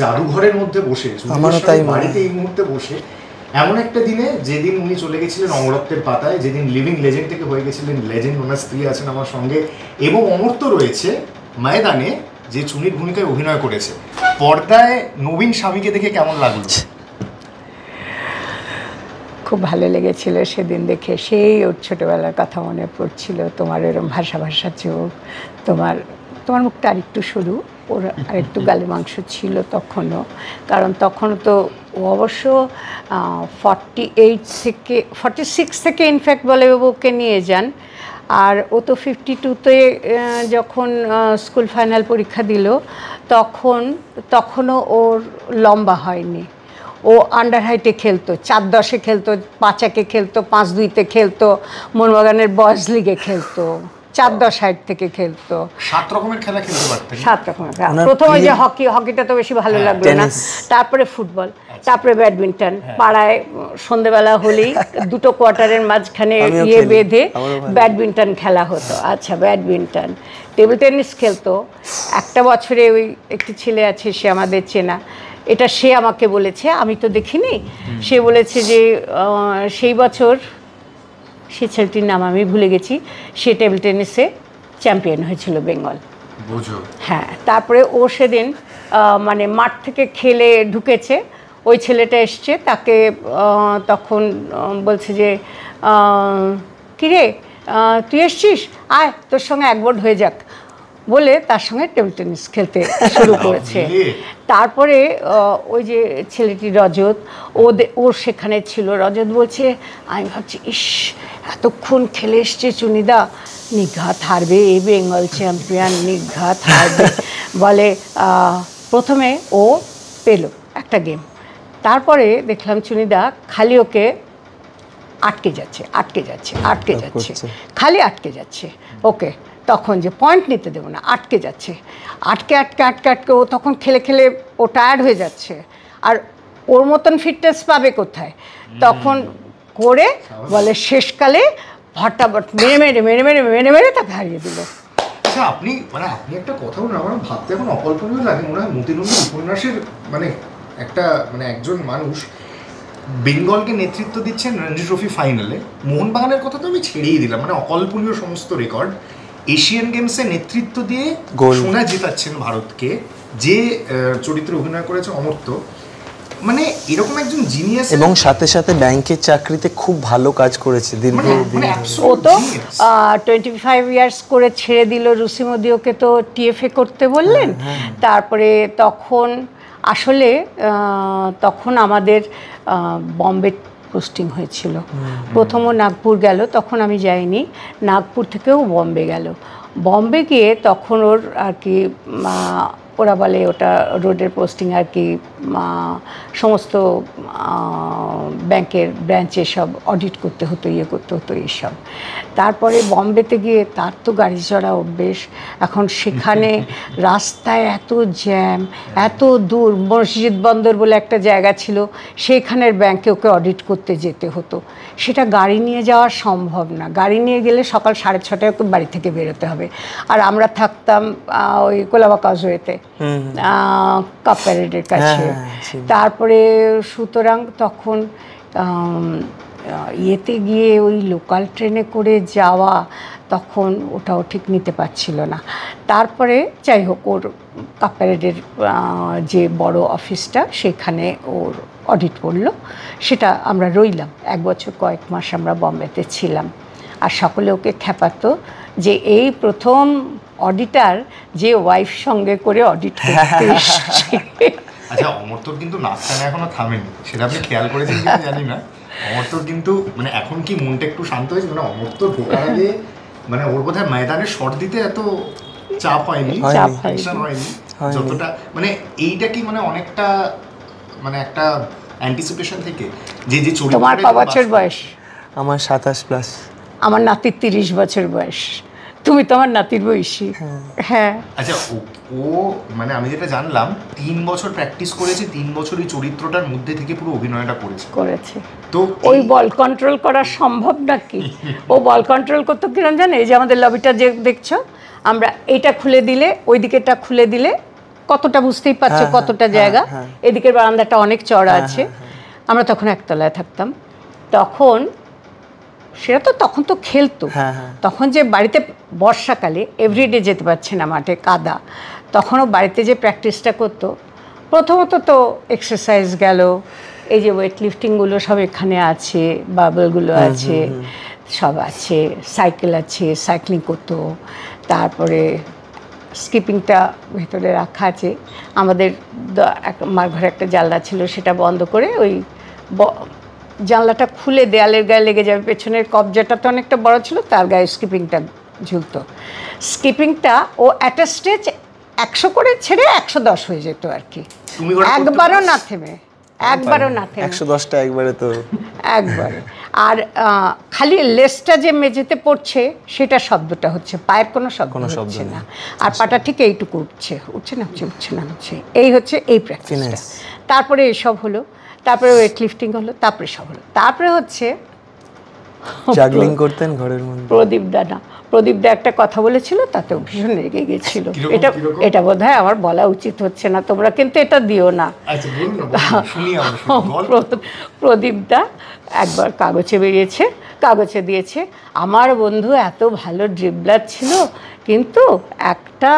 জাদুঘরের মধ্যে বসে, আমারও তাই বাড়িতে এই মুহূর্তে বসে, এমন একটা দিনে যেদিন উনি চলে গেছিলেন অমরত্বের পাতায়, যেদিন লিভিং লেজেন্ড থেকে হয়ে গেছিলেন লেজেন্ড, ওনার স্ত্রী আছেন আমার সঙ্গে এবং অমর্ত্য রয়েছে ময়দানে, যে চুনির ভূমিকায় অভিনয় করেছে। পর্দায় নবীন স্বামীকে দেখে কেমন লাগলো? খুব ভালো লেগেছিল সেদিন দেখে। সেই ওর ছোটোবেলার কথা মনে পড়ছিল, তোমার এরকম ভাষা ভাষা চোখ, তোমার মুখটা আরেকটু সরু, ওর আরেকটু গালে মাংস ছিল তখনও, কারণ তখনও তো ও অবশ্য 46 থেকে ইনফ্যাক্ট বলে ওকে নিয়ে যান, আর ও তো 52-তে যখন স্কুল ফাইনাল পরীক্ষা দিল তখনও ওর লম্বা হয়নি। ও আন্ডার হাইটে খেলতো, 4-10-এ খেলতো, 5-1-এ খেলতো, 5-2-তে খেলতো, মোহনবাগানের বয়েজ লিগে খেলতো, 4-10 হাইট থেকে খেলতো। 7 রকমের খেলা খেলতে পারতেন। 7 রকমের। প্রথমে যে হকিটা তো বেশি ভালো লাগলো না, তারপরে ফুটবল, তারপরে ব্যাডমিন্টন। পাড়ায় সন্ধ্যেবেলা হলেই দুটো কোয়ার্টারের মাঝখানে বেঁধে ব্যাডমিন্টন খেলা হতো। আচ্ছা, ব্যাডমিন্টন, টেবিল টেনিস খেলতো। একটা বছরে ওই একটি ছেলে আছে, সে আমাদের চেনা, এটা সে আমাকে বলেছে, আমি তো দেখিনি, সে বলেছে যে সেই বছর, সে ছেলেটির নাম আমি ভুলে গেছি, সে টেবিল টেনিসে চ্যাম্পিয়ন হয়েছিল বেঙ্গল। হ্যাঁ, তারপরে ও সেদিন মানে মাঠ থেকে খেলে ঢুকেছে, ওই ছেলেটা এসছে, তাকে তখন বলছে যে কিরে তুই এসছিস, আয় তোর সঙ্গে একবোর্ড হয়ে যাক, বলে তার সঙ্গে টেবিল টেনিস খেলতে শুরু করেছে। তারপরে ওই যে ছেলেটি রজত, ওর সেখানে ছিল। রজত বলছে, আমি ভাবছি ইস এতক্ষণ খেলে এসছে চুনিদা, নিঘাত হারবে, এই বেঙ্গল চ্যাম্পিয়ন, নিঘাত হারবে। বলে প্রথমে ও পেল একটা গেম, তারপরে দেখলাম চুনিদা খালি ওকে আটকে যাচ্ছে, খালি আটকে যাচ্ছে ওকে। তখন যে পয়েন্ট নিতে দেবো না, আটকে যাচ্ছে, আটকে ও তখন খেলে খেলে ও টায়ার্ড হয়ে যাচ্ছে, আর ওর মতন ফিটনেস পাবে কোথায়? তখন করে বলে শেষকালে হঠাৎ মেরে তাকে হারিয়ে দিল। আচ্ছা, আপনি একটা কথা বলুন, আমার ভাবতে এখন অকল্পনীয় লাগে, মনে হয় মতিনন্দী উপন্যাসের একজন মানুষ বেঙ্গলকে নেতৃত্ব দিচ্ছেন রঞ্জি ট্রফি ফাইনালে। মোহনবাগানের কথা তো আমি ছেড়েই দিলাম, অকল্পনীয় সমস্ত রেকর্ড। এশিয়ান গেমসে নেতৃত্ব দিয়ে সোনা জেতাচ্ছেন ভারতকে, যে চরিত্রে অভিনয় করেছে অমর্ত্য, এরকম একজন জিনিয়াস, এবং সাথে সাথে ব্যাংকের চাকরিতে খুব ভালো কাজ করেছে দীর্ঘদিন। ও তো 25 ইয়ার্স করে ছেড়ে দিল, রুসি মোদি ওকে তো টিএফএ করতে বললেন। তারপরে তখন আসলে তখন আমাদের বম্বে পোস্টিং হয়েছিল, প্রথমও নাগপুর গেল, তখন আমি যাইনি, নাগপুর থেকেও বম্বে গেল। বম্বে গিয়ে তখন ওর আর কি ওরা বলে ওটা রোডের পোস্টিং আর কি, সমস্ত ব্যাংকের ব্রাঞ্চে সব অডিট করতে হতো, করতে হতো এইসব। তারপরে বম্বেতে গিয়ে তার তো গাড়ি চড়া অভ্যেস, এখন সেখানে রাস্তায় এত জ্যাম, এত দূর, মসজিদ বন্দর বলে একটা জায়গা ছিল, সেইখানের ব্যাংকে ওকে অডিট করতে যেতে হতো। সেটা গাড়ি নিয়ে যাওয়া সম্ভব না, গাড়ি নিয়ে গেলে সকাল 6:30টায় ওকে বাড়ি থেকে বেরোতে হবে। আর আমরা থাকতাম ওই কোলাবা কজওয়েতে, কাপ প্যারেডের কাছে। তারপরে সুতরাং তখন ইয়েতে গিয়ে ওই লোকাল ট্রেনে করে যাওয়া, তখন ওটাও ঠিক নিতে পারছিল না। তারপরে যাই হোক, ওর কাপ প্যারেডের যে বড় অফিসটা, সেখানে ওর অডিট পড়লো, সেটা আমরা রইলাম 1 বছর কয়েক মাস আমরা বম্বেতে ছিলাম। আর সকলে ওকে খেপাতো যে এই প্রথম অডিটার যে ওয়াইফ সঙ্গে করে অডিট করতে এসেছে। আচ্ছা, অমর্ত্যর কিন্তু নাচটা এখনো থামেনি, সেটা আপনি খেয়াল করেছেন কিনা জানি না। অমর্ত্যর কিন্তু এখন কি মনটা একটু শান্ত হয়েছে? অমর্ত্য ঢোকার আগে ওর বোধহয় ময়দানে শট দিতে এত চাপ হয়নি, যতটা এইটা কি অনেকটা একটা অ্যান্টিসিপেশন থেকে যে চরিত্র। তোমার কত বছর বয়স? আমার 27 প্লাস। আমার নাতির 30 বছর বয়স। তুমি তো আমার নাতির বয়সী। হ্যাঁ। আচ্ছা, ও আমি যেটা জানলাম 3 বছর প্র্যাকটিস করেছে, 3 বছর এই চরিত্রটার মধ্যে থেকে পুরো অভিনয়টা করেছে। তো ওই বল কন্ট্রোল করা সম্ভব নাকি? ও বল কন্ট্রোল করতে কিরম জানে, এই যে আমাদের লবিটা যে দেখছো, আমরা এইটা খুলে দিলে, ওই দিকেটা খুলে দিলে কতটা বুঝতেই পারছো, কতটা জায়গা। এদিকের বারান্দাটা অনেক চড়া আছে। আমরা তখন একতলায় থাকতাম। তখন সেটা তো তখন তো খেলতো, তখন যে বাড়িতে বর্ষাকালে এভরিডে যেতে পারছে না মাঠে, কাদা, তখনও বাড়িতে যে প্র্যাকটিসটা করতো, প্রথমত তো এক্সারসাইজ গেল, এই যে ওয়েট লিফটিংগুলো সব এখানে আছে, বাবলগুলো আছে, সব আছে, সাইকেল আছে, সাইক্লিং করতো, তারপরে স্কিপিংটা ভেতরে রাখা আছে। আমাদের আমার ঘরে একটা জানলা ছিল, সেটা বন্ধ করে ওই জানলাটা খুলে দেয়ালের গায়ে লেগে যাবে, পেছনের কবজাটা তো অনেকটা বড় ছিল, তার গায়ে স্কিপিংটা ঝুলতো। স্কিপিংটা ও অ্যাট আ স্টেজ 100 করে ছেড়ে 110 হয়ে যেত আর কি, একবারও না থেমে, একবারও না থেমে। 110টা একবারে তো একবারে। আর খালি লেজটা যে মেঝেতে পড়ছে সেটা শব্দটা হচ্ছে, পায়ের কোনো শব্দ হচ্ছে না, আর পাটা ঠিক এইটুকু উঠছে, উঠছে না উঠছে, উঠছে না উঠছে, এই হচ্ছে এই প্র্যাকটিসটা। তারপরে এসব হলো, তারপরে ওয়েট লিফটিং হলো, তারপরে সব হলো, তারপরে হচ্ছে জাগলিং করতেন ঘরের মধ্যে। প্রদীপ দা একটা কথা বলেছিল, তাতেও ভীষণ রেগে গেছিল। এটা বোধহয় আমার বলা উচিত হচ্ছে না, তোমরা কিন্তু এটা দিও না। প্রদীপ দা একবার কাগজে বেরিয়েছে, কাগজে দিয়েছে, আমার বন্ধু এত ভালো ড্রিবলার ছিল, কিন্তু একটা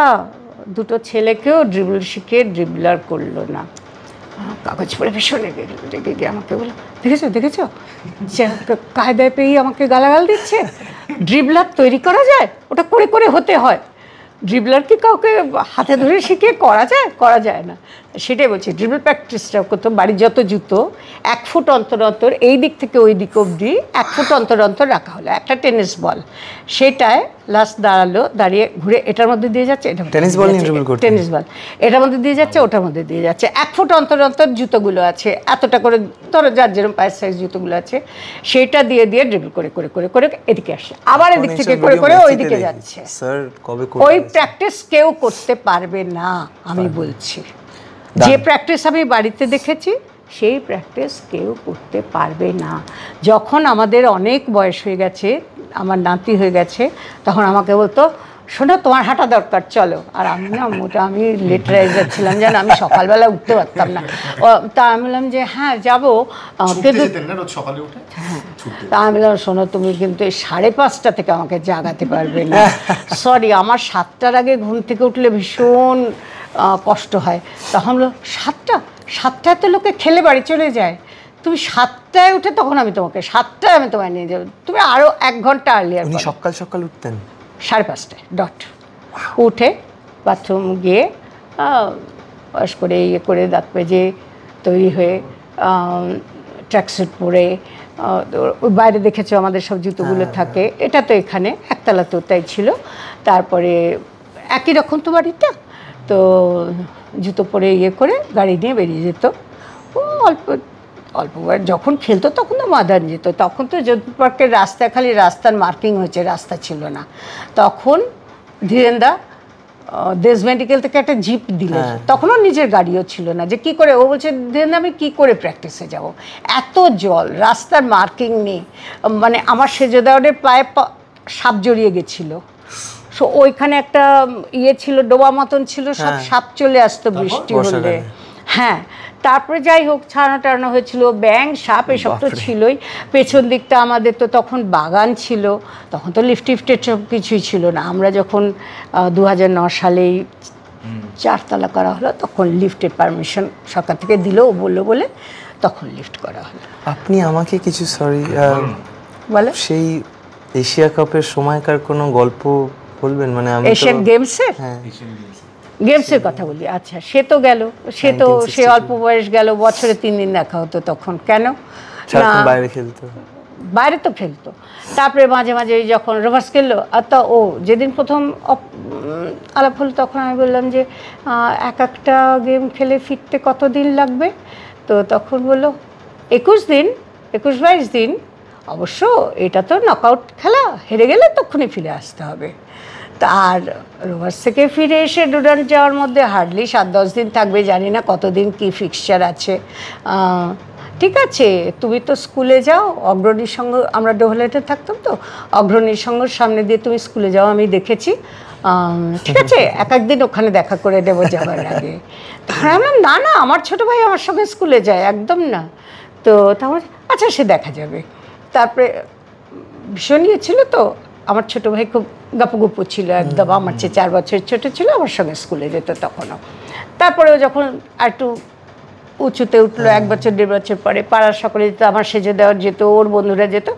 দুটো ছেলেকেও ড্রিবল শিখে ড্রিবলার করলো না। কাগজ পড়ে ভীষণ রেগে গিয়ে আমাকে বলল, দেখেছো কায়দায় পেয়ে আমাকে গালাগাল দিচ্ছে। ড্রিবলার তৈরি করা যায়, ওটা করে করে হতে হয়, ড্রিবলার কি কাউকে হাতে ধরে শিখিয়ে করা যায় না। সেটাই বলছি, ড্রিবল প্র্যাকটিসটা করতো। বাড়ির যত জুতো 1 ফুট অন্তর অন্তর এই দিক থেকে ওই দিক অবধি 1 ফুট অন্তর অন্তর রাখা হলো, একটা টেনিস বল, সেটায় লাস্ট দাঁড়ালো, দাঁড়িয়ে ঘুরে এটার মধ্যে দিয়ে যাচ্ছে, টেনিস বল এটার মধ্যে দিয়ে যাচ্ছে, ওটার মধ্যে দিয়ে যাচ্ছে। 1 ফুট অন্তর অন্তর জুতোগুলো আছে, এতটা করে ধরো যার যেরকম পায়ের সাইজ জুতোগুলো আছে, সেটা দিয়ে দিয়ে ড্রিবল করে করে করে করে এদিকে আসে, আবার এদিক থেকে করে করে ওই দিকে যাচ্ছে। ওই প্র্যাকটিস কেউ করতে পারবে না, আমি বলছি। যে প্র্যাকটিস আমি বাড়িতে দেখেছি সেই প্র্যাকটিস কেউ করতে পারবে না। যখন আমাদের অনেক বয়স হয়ে গেছে, আমার নাতি হয়ে গেছে, তখন আমাকে বলতো, শোনো তোমার হাঁটা দরকার, চলো। আর আমি না আমি লেট রাইজার ছিলাম, জানো, আমি সকালবেলা উঠতে পারতাম না। তা আমি বললাম যে হ্যাঁ যাবো, তা আমি বললাম শোনো তুমি কিন্তু এই 5:30 থেকে আমাকে জাগাতে পারবে না, সরি, আমার 7টার আগে ঘুম থেকে উঠলে ভীষণ কষ্ট হয়। তখন বললো 7টায় তো লোকে খেলে বাড়ি চলে যায়, তুমি 7টায় উঠে, তখন আমি তোমাকে 7টায় আমি তোমায় নিয়ে যাবো, তুমি আরও 1 ঘন্টা আর্লিয়ার। সকাল সকাল উঠতেন 5:30 ডট, উঠে বাথরুম গিয়ে ব্রাশ করে ইয়ে করে দাঁত মেজে তৈরি হয়ে ট্র্যাকস্যুট পরে, ওই বাইরে দেখেছো আমাদের সব জুতোগুলো থাকে, এটা তো এখানে একতলাতেও তাই ছিল। তারপরে একই রকম তো বাড়িটা, তো জুতো পরে ইয়ে করে গাড়ি নিয়ে বেরিয়ে যেত। ও অল্প যখন খেলতো তখন তো মাদান যেত, তখন তো যোধপুর পার্কের রাস্তা খালি রাস্তার মার্কিং হয়েছে, রাস্তা ছিল না। তখন ধীরেন্দা দেশ মেডিকেল থেকে একটা জিপ দিলে, তখনও নিজের গাড়িও ছিল না, যে কি করে, ও বলছে ধীরেন্দা আমি কি করে প্র্যাকটিসে যাব, এত জল, রাস্তার মার্কিং নেই, মানে আমার সেজদাওয়ারের পায়ে সাপ জড়িয়ে গেছিলো, সো ওইখানে একটা ইয়ে ছিল, ডোবা মতন ছিল, সব সাপ চলে আসতো বৃষ্টি হলে। হ্যাঁ, তারপরে যাই হোক ছাড়ানো টাড়ানো হয়েছিল, ব্যাঙ সাপ এসব তো ছিলই। পেছন দিকটা আমাদের তো তখন বাগান ছিল, তখন তো লিফটের সব কিছুই ছিল না। আমরা যখন 2009 সালেই 4 তলা করা হলো, তখন লিফটের পারমিশন সরকার থেকে দিল, ও বললো বলে তখন লিফট করা হলো। আপনি আমাকে কিছু বলো, সেই এশিয়া কাপের সময়কার কোনো গল্প বলবেন? মানে আমি এশিয়ান গেমসের গেমসের কথা বলি। আচ্ছা, সে তো গেল, সে অল্প বয়স গেল, বছরে 3 দিন দেখা হতো তখন। কেন না, বাইরে তো খেলতো। তারপরে মাঝে মাঝে যখন রিভার্স খেললো, আর তা ও যেদিন প্রথম আলাপ হলো, তখন আমি বললাম যে একটা গেম খেলে ফিরতে কতদিন লাগবে? তো তখন বললো 21-22 দিন। অবশ্য এটা তো নকআউট খেলা, হেরে গেলে তখনই ফিরে আসতে হবে। আর রোভার্স থেকে ফিরে এসে ডুরান্ট যাওয়ার মধ্যে হার্ডলি 7-10 দিন থাকবে, জানি না কতদিন কি ফিক্সচার আছে। ঠিক আছে তুমি তো স্কুলে যাও, অগ্রণীর সঙ্গে আমরা ডোহলেটে থাকতাম তো, অগ্রণীর সঙ্গে সামনে দিয়ে তুমি স্কুলে যাও, আমি দেখেছি, ঠিক আছে এক একদিন ওখানে দেখা করে দেবো যাবার আগে। তখন আমি বললাম না না আমার ছোটো ভাই আমার সঙ্গে স্কুলে যায়, একদম না। তো তারপর আচ্ছা সে দেখা যাবে। তারপরে ভীষণ ইয়ে ছিল তো, আমার ছোটো ভাই খুব গাপুগুপু ছিল একদম, আমার চেয়ে 4 বছর ছোটো ছিল, আমার সঙ্গে স্কুলে যেত তখনও। তারপরেও যখন একটু উঁচুতে উঠলো 1 বছর 1.5 বছর পরে, পাড়ার সকলে যেত, আমার সেজে দেওয়ার যেত, ওর বন্ধুরা যেত,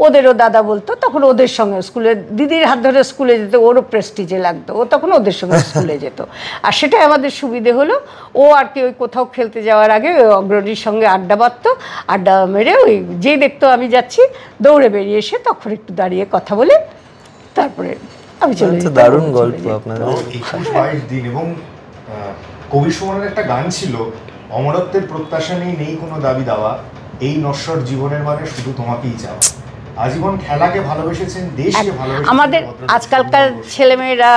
ওদেরও দাদা বলতো, তখন ওদের সঙ্গে স্কুলে দিদির হাত ধরে স্কুলে যেত, ওরও প্রেস্টিজে লাগতো, ও তখন ওদের সঙ্গে স্কুলে যেত। আর সেটাই আমাদের সুবিধে হলো, ও আর কি ওই কোথাও খেলতে যাওয়ার আগে ওই অগ্রণীর সঙ্গে আড্ডা মারতো, আড্ডা মেরে ওই যেই দেখতো আমি যাচ্ছি দৌড়ে বেরিয়ে এসে তখন একটু দাঁড়িয়ে কথা বলে তারপরে আমি চলে যেতাম। দারুণ গল্প আপনাদের। 21-22 দিন। এবং কবি সুমনের একটা গান ছিল, অমরত্বের প্রত্যাশা নেই, নেই কোনো দাবি দাওয়া, এই নশ্বর জীবনের মানে শুধু তোমাকেই চাওয়া। আজীবন খেলাকে ভালোবেসেছেন, দেশকে ভালোবেসেছেন। আমাদের আজকালকার ছেলেমেয়েরা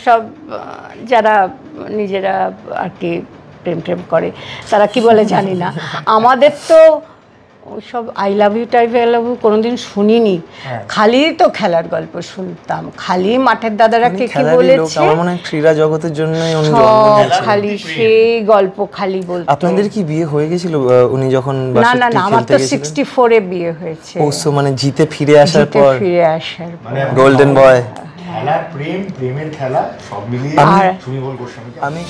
সব যারা নিজেরা আর কি প্রেম টেম করে, তারা কি বলে জানি না, আমাদের তো ওইসব I love you type I love you কোনোদিন শুনিনি, খালি তো খেলার গল্প শুনতাম, খালি মাঠের দাদারা কে কি বলেছে, আমার মনে হয় ক্রীড়া জগতের জন্যই উনি খালি সেই গল্প খালি বলতো। আপনাদের কি বিয়ে হয়ে গেছিল উনি যখন না না না, আমার তো 64-এ বিয়ে হয়েছে। ওসো মানে জিতে ফিরে আসার পর, মানে গোল্ডেন বয়। খেলা, প্রেমের খেলা সব মিলিয়ে সুনীল গোস্বামীকে আমি